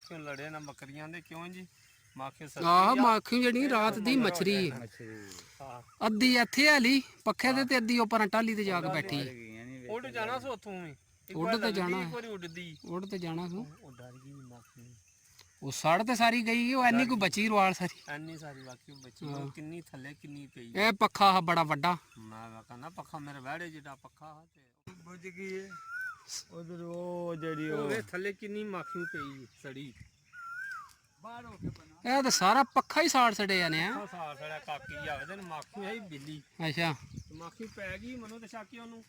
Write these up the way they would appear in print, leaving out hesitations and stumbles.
माखियों लड़े ना बकरियां दे क्यों जी ਆਹ ਮਾਖੀ ਜਿਹੜੀ ਰਾਤ ਦੀ ਮੱਛਰੀ ਅੱਧੀ ਇੱਥੇ ਹਲੀ ਪੱਖੇ ਤੇ ਅੱਧੀ ਉੱਪਰ ਟਾਲੀ ਤੇ ਜਾ ਕੇ ਬੈਠੀ ਉੱਡ ਜਾਣਾ ਸੋ ਤੂੰ ਵੀ ਉੱਡ ਤੇ ਜਾਣਾ ਉੱਡ ਤੇ ਜਾਣਾ ਤੂੰ ਉਹ ਡਰ ਗਈ ਮਾਖੀ ਉਹ ਸੜ ਤੇ ਸਾਰੀ ਗਈ ਉਹ ਐਨੀ ਕੋਈ ਬਚੀ ਰਵਾਲ ਸਾਰੀ ਐਨੀ ਸਾਰੀ ਬਾਕੀ ਬਚੀ ਉਹ ਕਿੰਨੀ ਥੱਲੇ ਕਿੰਨੀ ਪਈ ਇਹ ਪੱਖਾ ਆ ਬੜਾ ਵੱਡਾ ਮੈਂ ਕਹਿੰਦਾ ਪੱਖਾ ਮੇਰੇ ਵਿਹੜੇ ਜਿੱਡਾ ਪੱਖਾ ਤੇ ਬੁੱਝ ਗਈ ਏ ਉਧਰ ਉਹ ਜਿਹੜੀ ਉਹ ਥੱਲੇ ਕਿੰਨੀ ਮਾਖੀ ਪਈ ਸੜੀ ਬਾਹਰ ਹੋ ਕੇ ਬਣਾ ਇਹ ਤਾਂ ਸਾਰਾ ਪੱਖਾ ਹੀ ਸਾੜ ਛੜਿਆ ਨੇ ਸਾਰ ਸੜਾ ਕਾਕੀ ਆਵੇ ਤੇ ਮਾਖੀ ਹੈ ਬਿੱਲੀ ਅੱਛਾ ਮਾਖੀ ਪੈ ਗਈ ਮਨੋਂ ਤੇ ਸ਼ਾਕੀ ਉਹਨੂੰ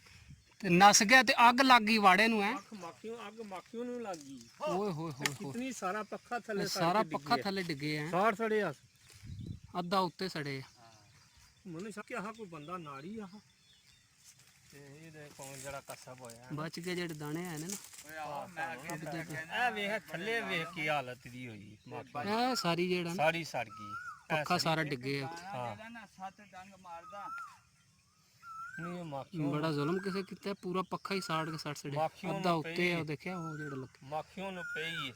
ਤੇ ਨਸ ਗਿਆ ਤੇ ਅੱਗ ਲੱਗ ਗਈ ਵਾੜੇ ਨੂੰ ਐ ਅੱਗ ਮਾਖੀ ਨੂੰ ਲੱਗ ਗਈ ਓਏ ਹੋਏ ਹੋਏ ਕਿਤਨੀ ਸਾਰਾ ਪੱਖਾ ਥੱਲੇ ਸਾਰਾ ਪੱਖਾ ਥੱਲੇ ਡਿੱਗੇ ਐ ਸਾਰ ਸੜਿਆ ਅੱਧਾ ਉੱਤੇ ਸੜੇ ਮਨੋਂ ਸ਼ਾਕੀ ਆਹ ਕੋਈ ਬੰਦਾ ਨਾੜੀ ਆਹ ਤੇ ਇਹਦੇ ਕੋਲ ਜਿਹੜਾ ਕਸਬ ਹੋਇਆ ਬਚ ਗਏ ਜਿਹੜੇ ਦਾਣੇ ਆਏ ਨੇ ਨਾ ਇਹ ਵੇਖ ਥੱਲੇ ਵੇਖ ਕੀ ਹਾਲਤ ਦੀ ਹੋਈ ਮਾਖੀ ਇਹ ਸਾਰੀ ਜਿਹੜਾ ਨਾ ਸਾਰੀ ਸੜ ਗਈ ਪੱਖਾ ਸਾਰਾ ਡਿੱਗੇ ਆ ਜਿਹੜਾ ਨਾ ਸੱਤ ਡੰਗ ਮਾਰਦਾ ਨਹੀਂ ਮਾਖੀ ਬੜਾ ਜ਼ੁਲਮ ਕਿਸੇ ਕੀਤਾ ਪੂਰਾ ਪੱਖਾ ਹੀ ਸਾੜ ਕੇ ਸੜ ਸੜਿਆ ਅੱਧਾ ਉੱਤੇ ਆ ਉਹ ਦੇਖਿਆ ਉਹ ਜਿਹੜਾ ਲੱਗੇ ਮਾਖੀਆਂ ਨੂੰ ਪਈ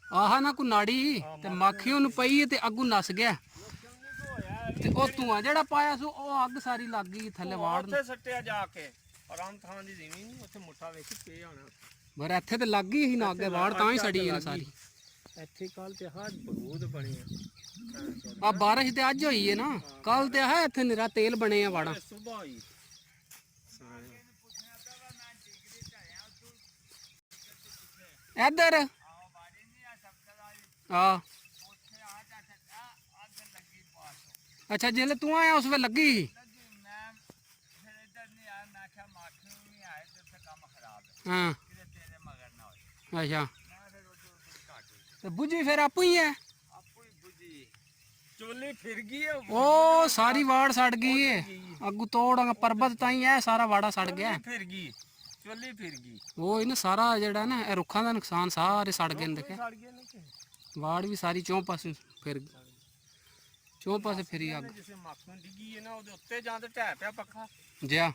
ਆਹ ਨਾ ਕੋ ਨਾੜੀ ਤੇ ਮਾਖੀ ਉਹਨੂੰ ਪਈ ਤੇ ਅੱਗੂ ਨਸ ਗਿਆ ਤੇ ਉਹ ਧੂਆਂ ਜਿਹੜਾ ਪਾਇਆ ਸੋ ਉਹ ਅੱਗ ਸਾਰੀ ਲੱਗ ਗਈ ਥੱਲੇ ਵਾੜ ਉੱਥੇ ਸੱਟਿਆ ਜਾ ਕੇ ਆਰਾਮ ਥਾਂ ਦੀ ਜ਼ਮੀਨ ਨਹੀਂ ਉੱਥੇ ਮੁੱਠਾ ਵੇਖ ਕੇ ਆਣਾ ਪਰ ਇੱਥੇ ਤੇ ਲੱਗ ਗਈ ਸੀ ਨਾ ਅੱਗੇ ਵਾੜ ਤਾਂ ਹੀ ਸੜੀ ਹੈ ਸਾਰੀ ਇੱਥੇ ਕੱਲ ਤੇ ਹਾਂ ਬਰੂਦ ਬਣੇ ਆ ਬਾਰਿਸ਼ ਤੇ ਅੱਜ ਹੋਈ ਹੈ ਨਾ ਕੱਲ ਤੇ ਆ ਇੱਥੇ ਨਿਰਾ ਤੇਲ ਬਣੇ ਆ ਵਾੜਾ ਸੁਬਾ ਹੋਈ ਇੱਧਰ ਆ ਅੱਛਾ ਜਿਹੜੇ ਤੂੰ ਆਇਆ ਉਸ ਵੇ ਲੱਗੀ ਸੀ ਮੈਂ ਫਿਰ ਇੱਧਰ ਨਹੀਂ ਆਇਆ ਮੈਂ ਕਿਹਾ ਮਾਖੀ ਨਹੀਂ ਆਏ ਤੇ ਕੰਮ ਖਰਾਬ ਹੈ ਹਾਂ ਕਿਤੇ ਤੇਰੇ ਮਗਰ ਨਾ ਹੋਏ ਅੱਛਾ ਮੈਂ ਫਿਰ ਉਧਰ ਘੱਟ ਤੇ ਬੁੱਝੀ ਫਿਰ ਆਪੂ ਹੀ ਹੈ ਆਪੂ ਹੀ ਬੁੱਝੀ ਚੋਲੀ ਫਿਰ ਗਈ ਉਹ ਸਾਰੀ ਵਾੜ ਸੜ ਗਈ ਏ ਅੱਗੂ ਤੋੜਾਂਗਾ ਪਰਬਤ ਤਾਂ ਹੀ ਐ ਸਾਰਾ ਵਾੜਾ ਸੜ ਗਿਆ ਫਿਰ ਗਈ ਚੋਲੀ ਫਿਰ ਗਈ ਉਹ ਇਹਨੇ ਸਾਰਾ ਜਿਹੜਾ ਨਾ ਇਹ ਰੁੱਖਾਂ ਦਾ ਨੁਕਸਾਨ ਸਾਰੇ ਸੜ ਗਏ ਨੇ ਦੇਖੇ ਸੜ ਗਏ ਨੇ ਵਾੜ ਵੀ ਸਾਰੀ ਚੌਂ ਪਾਸੇ ਫਿਰ ਚੌਂ ਪਾਸੇ ਫਿਰੀ ਅੱਗ ਜਿਸੇ ਮਾਖੋਂ ਡਿੱਗੀ ਹੈ ਨਾ ਉਹਦੇ ਉੱਤੇ ਜਾਂ ਤੇ ਢਹਿ ਪਿਆ ਪੱਖਾ ਜਿਆ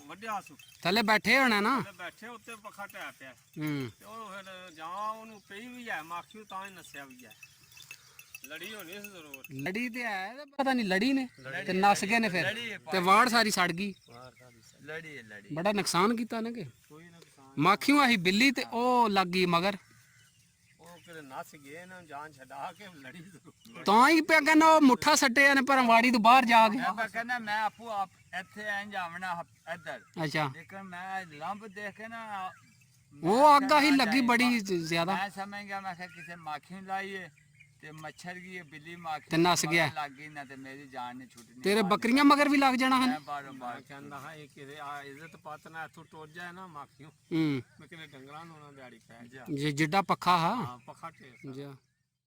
ਵੱਡਿਆ ਸੂ ਥੱਲੇ ਬੈਠੇ ਹੋਣਾ ਨਾ ਬੈਠੇ ਉੱਤੇ ਪੱਖਾ ਢਹਿ ਪਿਆ ਹੂੰ ਤੇ ਉਹ ਫਿਰ ਜਾਂ ਉਹਨੂੰ ਪਈ ਵੀ ਹੈ ਮਾਖੀ ਤਾਂ ਹੀ ਨਸਿਆ ਵੀ ਹੈ ਲੜੀ ਹੋਣੀ ਸੀ ਜ਼ਰੂਰ ਲੜੀ ਤੇ ਹੈ ਤੇ ਪਤਾ ਨਹੀਂ ਲੜੀ ਨੇ ਤੇ ਨਸ ਗਏ ਨੇ ਫਿਰ ਤੇ ਵਾੜ ਸਾਰੀ ਸੜ ਗਈ ਲੜੀ ਬੜਾ ਨੁਕਸਾਨ ਕੀਤਾ ਨੇ ਕਿ ਕੋਈ ਨੁਕਸਾਨ ਮਾਖੀਆਂ ਆਹੀ ਬਿੱਲੀ ਤੇ ਉਹ ਲੱਗ ਗਈ ਮਗਰ ਉਹ ਕਿਤੇ ਨਸ ਗਏ ਨਾ ਜਾਨ ਛਡਾ ਕੇ ਲੜੀ ਜ਼ਰੂਰ ਤਾਂ ਹੀ ਪਿਆ ਕਹਿੰਦਾ ਉਹ ਮੁੱਠਾ ਸੱਟਿਆ ਨੇ ਪਰ ਵਾੜੀ ਤੋਂ ਬਾਹਰ ਜਾ ਕੇ ਮੈਂ ਕਹਿੰਦਾ ਮੈਂ ਆਪੂ ਇੱਥੇ ਐਂ ਜਾਵਣਾ ਇੱਧਰ ਅੱਛਾ ਲੇਕਿਨ ਮੈਂ ਲੰਬ ਦੇਖ ਕੇ ਨਾ ਉਹ ਅੱਗ ਹੀ ਲੱਗੀ ਬੜੀ ਜ਼ਿਆਦਾ ਮੈਂ ਸਮਝ ਗਿਆ ਮੈਂ ਕਿਹਾ ਕਿਸੇ ਮਾਖੀ ਨੂੰ ਲਾਈਏ ਤੇ ਮੱਛਰ ਗਈ ਬਿੱਲੀ ਮਾਖੀ ਤੇ ਨਸ ਗਿਆ ਲੱਗ ਗਈ ਨਾ ਤੇ ਮੇਰੀ ਜਾਨ ਨਹੀਂ ਛੁੱਟਣੀ ਤੇਰੇ ਬੱਕਰੀਆਂ ਮਗਰ ਵੀ ਲੱਗ ਜਾਣਾ ਹਨ ਮੈਂ ਬਾਰ ਕਹਿੰਦਾ ਹਾਂ ਇਹ ਕਿਤੇ ਆ ਇੱਜ਼ਤ ਪਤ ਨਾ ਇੱਥੋਂ ਟੁੱਟ ਜਾਏ ਨਾ ਮਾਖੀਓ ਹੂੰ ਮੈਂ ਕਿਤੇ ਡੰਗਰਾਂ ਨੂੰ ਨਾ ਦਿਹਾੜੀ ਪੈ ਜਾ ਜਿੱਡਾ ਪੱਖਾ ਹਾਂ ਪੱਖਾ ਟੇਕ ਜਾ